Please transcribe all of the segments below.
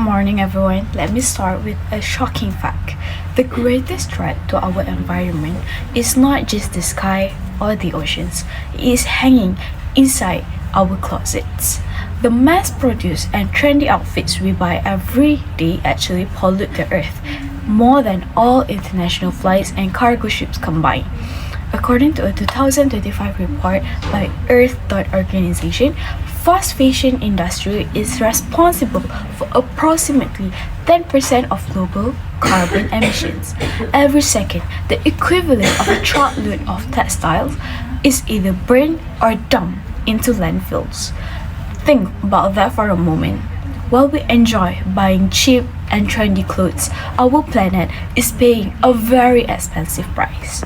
morning, everyone. Let me start with a shocking fact. The greatest threat to our environment is not just the sky or the oceans, it is hanging inside our closets. The mass produced and trendy outfits we buy every day actually pollute the earth more than all international flights and cargo ships combined. According to a 2025 report by Earth Organization, fast fashion industry is responsible for approximately 10% of global carbon emissions. Every second, the equivalent of a truckload of textiles is either burned or dumped into landfills. Think about that for a moment. While we enjoy buying cheap and trendy clothes, our planet is paying a very expensive price.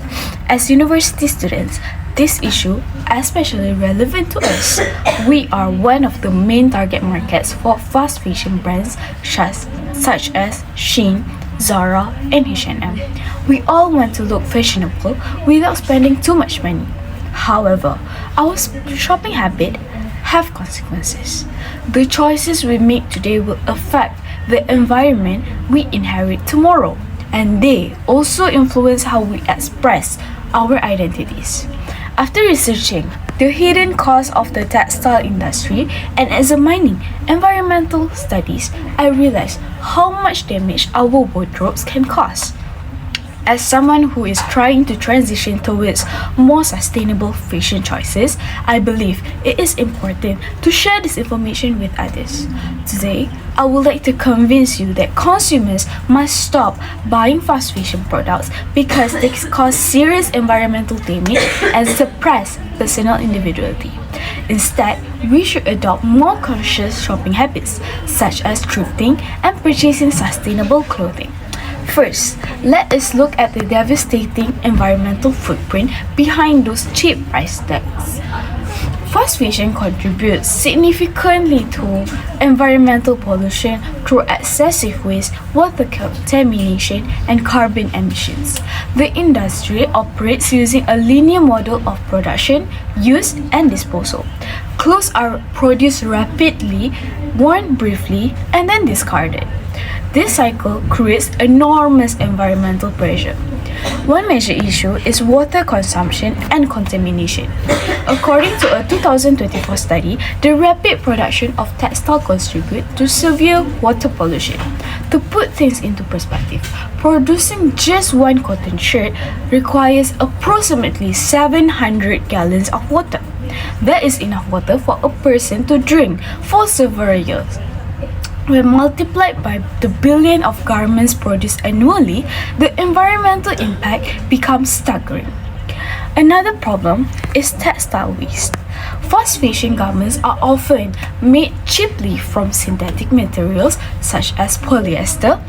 As university students, this issue especially relevant to us. We are one of the main target markets for fast fashion brands such as Shein, Zara, and H&M. We all want to look fashionable without spending too much money. However, our shopping habit have consequences. The choices we make today will affect the environment we inherit tomorrow, and they also influence how we express our identities. After researching the hidden cost of the textile industry and examining environmental studies, I realized how much damage our wardrobes can cause. As someone who is trying to transition towards more sustainable fashion choices, I believe it is important to share this information with others. Today, I would like to convince you that consumers must stop buying fast fashion products because they cause serious environmental damage and suppress personal individuality. Instead, we should adopt more conscious shopping habits, such as thrifting and purchasing sustainable clothing. First, let us look at the devastating environmental footprint behind those cheap price tags. Fast fashion contributes significantly to environmental pollution through excessive waste, water contamination, and carbon emissions. The industry operates using a linear model of production, use, and disposal. Clothes are produced rapidly, worn briefly, and then discarded. This cycle creates enormous environmental pressure. One major issue is water consumption and contamination. According to a 2024 study, the rapid production of textile contributes to severe water pollution. To put things into perspective, producing just one cotton shirt requires approximately 700 gallons of water. That is enough water for a person to drink for several years. When multiplied by the billion of garments produced annually, the environmental impact becomes staggering. Another problem is textile waste. Fast fashion garments are often made cheaply from synthetic materials such as polyester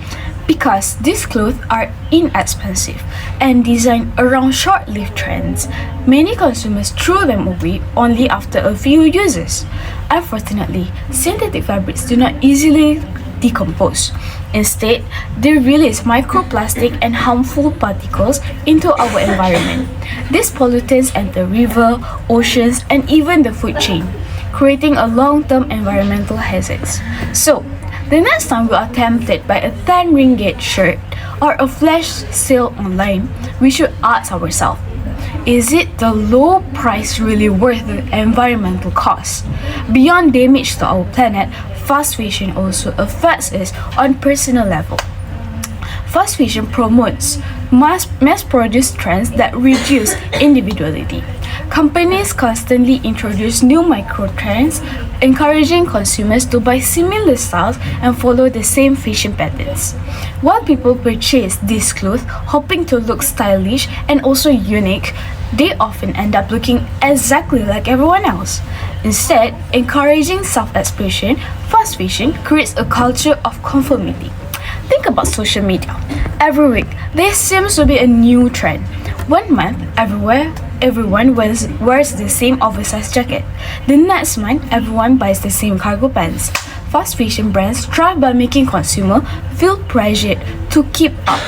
because these clothes are inexpensive and designed around short-lived trends. Many consumers throw them away only after a few uses. Unfortunately, synthetic fabrics do not easily decompose. Instead, they release microplastic and harmful particles into our environment. These pollutants enter river, oceans, and even the food chain, creating a long-term environmental hazards. So, the next time we are tempted by a 10 ringgit shirt or a flash sale online, we should ask ourselves, is it the low price really worth the environmental cost? Beyond damage to our planet, fast fashion also affects us on personal level. Fast fashion promotes mass-produced trends that reduce individuality. Companies constantly introduce new micro-trends, encouraging consumers to buy similar styles and follow the same fashion patterns. While people purchase these clothes hoping to look stylish and also unique, they often end up looking exactly like everyone else. Instead, encouraging self-expression, fast fashion creates a culture of conformity. Think about social media. Every week, there seems to be a new trend. One month, everyone wears the same oversized jacket. The next month, everyone buys the same cargo pants. Fast fashion brands thrive by making consumers feel pressured to keep up.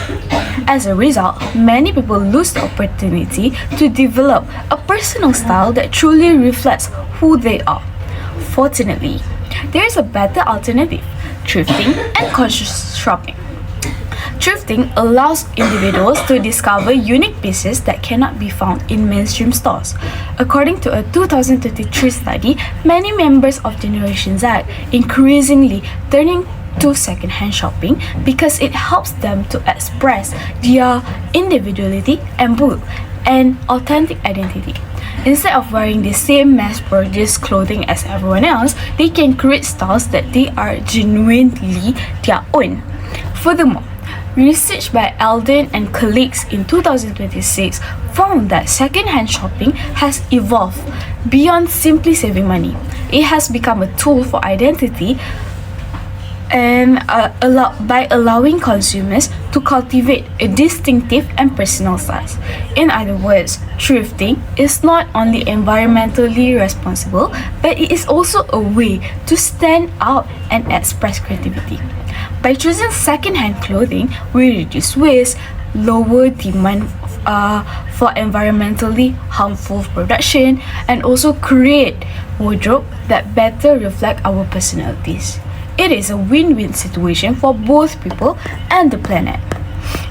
As a result, many people lose the opportunity to develop a personal style that truly reflects who they are. Fortunately, there is a better alternative. thrifting, and conscious shopping. Thrifting allows individuals to discover unique pieces that cannot be found in mainstream stores. According to a 2023 study, many members of Generation Z increasingly turning to second-hand shopping because it helps them to express their individuality and build an authentic identity. Instead of wearing the same mass-produced clothing as everyone else, they can create styles that they are genuinely their own. Furthermore, research by Eldon and colleagues in 2026 found that second-hand shopping has evolved beyond simply saving money. It has become a tool for identity and by allowing consumers to cultivate a distinctive and personal style. In other words, thrifting is not only environmentally responsible, but it is also a way to stand out and express creativity. By choosing second-hand clothing, we reduce waste, lower demand for environmentally harmful production, and also create wardrobe that better reflect our personalities. It is a win-win situation for both people and the planet.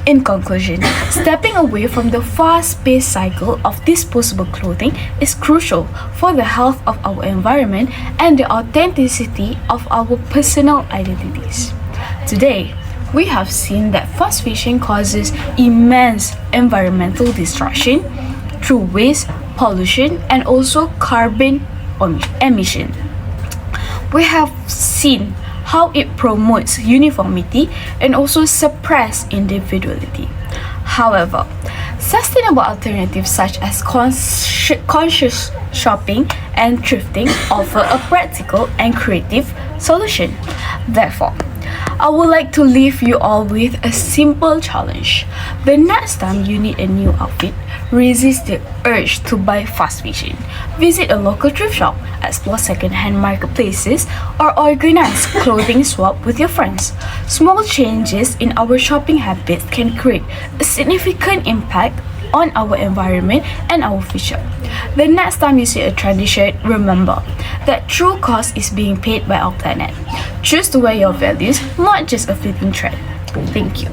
In conclusion, stepping away from the fast-paced cycle of disposable clothing is crucial for the health of our environment and the authenticity of our personal identities. Today, we have seen that fast fashion causes immense environmental destruction through waste, pollution, and also carbon emission. We have seen how it promotes uniformity and also suppress individuality. However, sustainable alternatives such as conscious shopping and thrifting offer a practical and creative solution. Therefore, I would like to leave you all with a simple challenge. The next time you need a new outfit, resist the urge to buy fast fashion. Visit a local thrift shop, explore second-hand marketplaces, or organize clothing swap with your friends. Small changes in our shopping habits can create a significant impact on our environment and our future. The next time you see a trendy shirt, remember that true cost is being paid by our planet. Choose to wear your values, not just a fleeting trend. Thank you.